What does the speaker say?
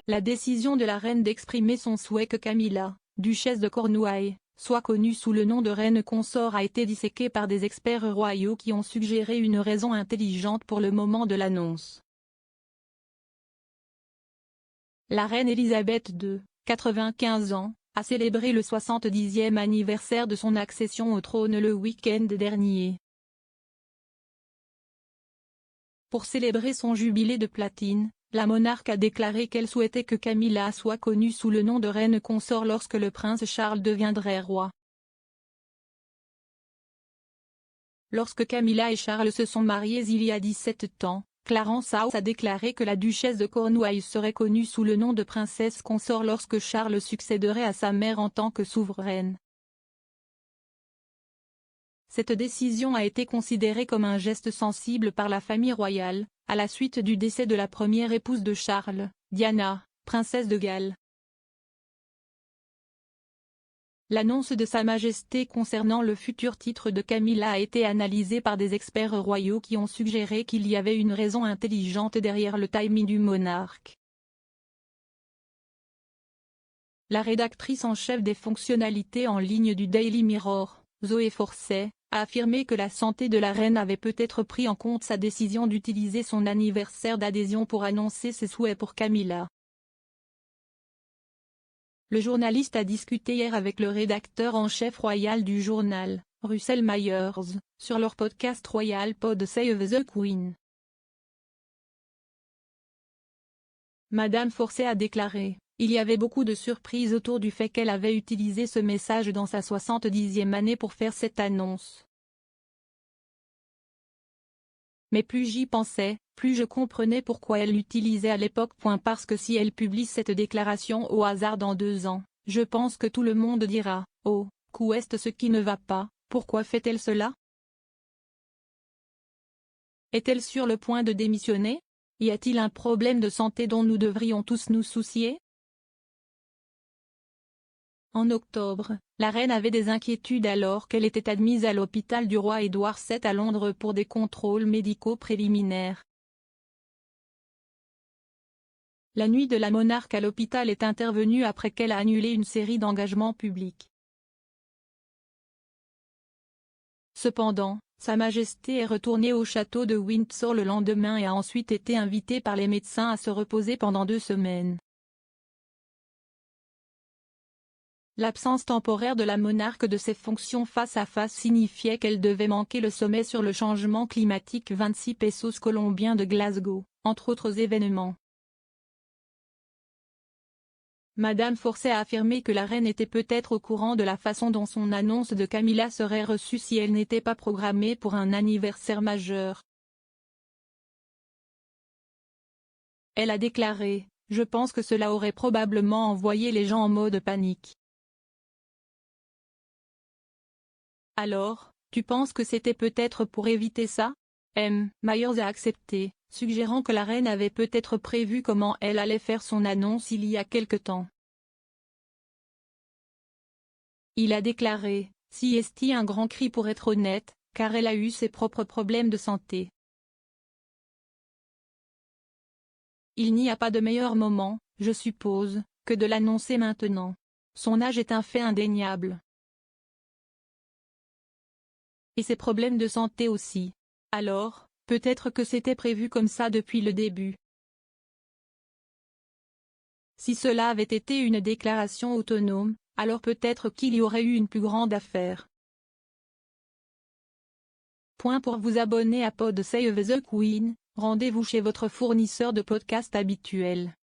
La décision de la reine d'exprimer son souhait que Camilla, duchesse de Cornouailles, soit connue sous le nom de reine consort a été disséquée par des experts royaux qui ont suggéré une raison intelligente pour le moment de l'annonce. La reine Elisabeth II, 95 ans, a célébré le 70e anniversaire de son accession au trône le week-end dernier. Pour célébrer son jubilé de platine, la monarque a déclaré qu'elle souhaitait que Camilla soit connue sous le nom de reine consort lorsque le prince Charles deviendrait roi. Lorsque Camilla et Charles se sont mariés il y a 17 ans, Clarence House a déclaré que la duchesse de Cornouailles serait connue sous le nom de princesse consort lorsque Charles succéderait à sa mère en tant que souveraine. Cette décision a été considérée comme un geste sensible par la famille royale, à la suite du décès de la première épouse de Charles, Diana, princesse de Galles. L'annonce de Sa Majesté concernant le futur titre de Camilla a été analysée par des experts royaux qui ont suggéré qu'il y avait une raison intelligente derrière le timing du monarque. La rédactrice en chef des fonctionnalités en ligne du Daily Mirror, Zoé Forcey, a affirmé que la santé de la reine avait peut-être pris en compte sa décision d'utiliser son anniversaire d'adhésion pour annoncer ses souhaits pour Camilla. Le journaliste a discuté hier avec le rédacteur en chef royal du journal, Russell Myers, sur leur podcast royal Pod Save the Queen. Madame Forcey a déclaré: « Il y avait beaucoup de surprises autour du fait qu'elle avait utilisé ce message dans sa 70e année pour faire cette annonce. Mais plus j'y pensais, plus je comprenais pourquoi elle l'utilisait à l'époque. Parce que si elle publie cette déclaration au hasard dans 2 ans, je pense que tout le monde dira « Oh, qu'où est ce qui ne va pas, pourquoi fait-elle cela ? Est-elle sur le point de démissionner ? Y a-t-il un problème de santé dont nous devrions tous nous soucier ?» En octobre, la reine avait des inquiétudes alors qu'elle était admise à l'hôpital du roi Édouard VII à Londres pour des contrôles médicaux préliminaires. La nuit de la monarque à l'hôpital est intervenue après qu'elle a annulé une série d'engagements publics. Cependant, Sa Majesté est retournée au château de Windsor le lendemain et a ensuite été invitée par les médecins à se reposer pendant 2 semaines. L'absence temporaire de la monarque de ses fonctions face à face signifiait qu'elle devait manquer le sommet sur le changement climatique 26 pesos colombiens de Glasgow, entre autres événements. Madame Forcey a affirmé que la reine était peut-être au courant de la façon dont son annonce de Camilla serait reçue si elle n'était pas programmée pour un anniversaire majeur. Elle a déclaré: « Je pense que cela aurait probablement envoyé les gens en mode panique. » Alors, tu penses que c'était peut-être pour éviter ça ? Myers a accepté, suggérant que la reine avait peut-être prévu comment elle allait faire son annonce il y a quelque temps. Il a déclaré: « Si est un grand cri pour être honnête, car elle a eu ses propres problèmes de santé. Il n'y a pas de meilleur moment, je suppose, que de l'annoncer maintenant. Son âge est un fait indéniable. Et ses problèmes de santé aussi. Alors, peut-être que c'était prévu comme ça depuis le début. Si cela avait été une déclaration autonome, alors peut-être qu'il y aurait eu une plus grande affaire. » Pour vous abonner à Pod Save the Queen, rendez-vous chez votre fournisseur de podcast habituel.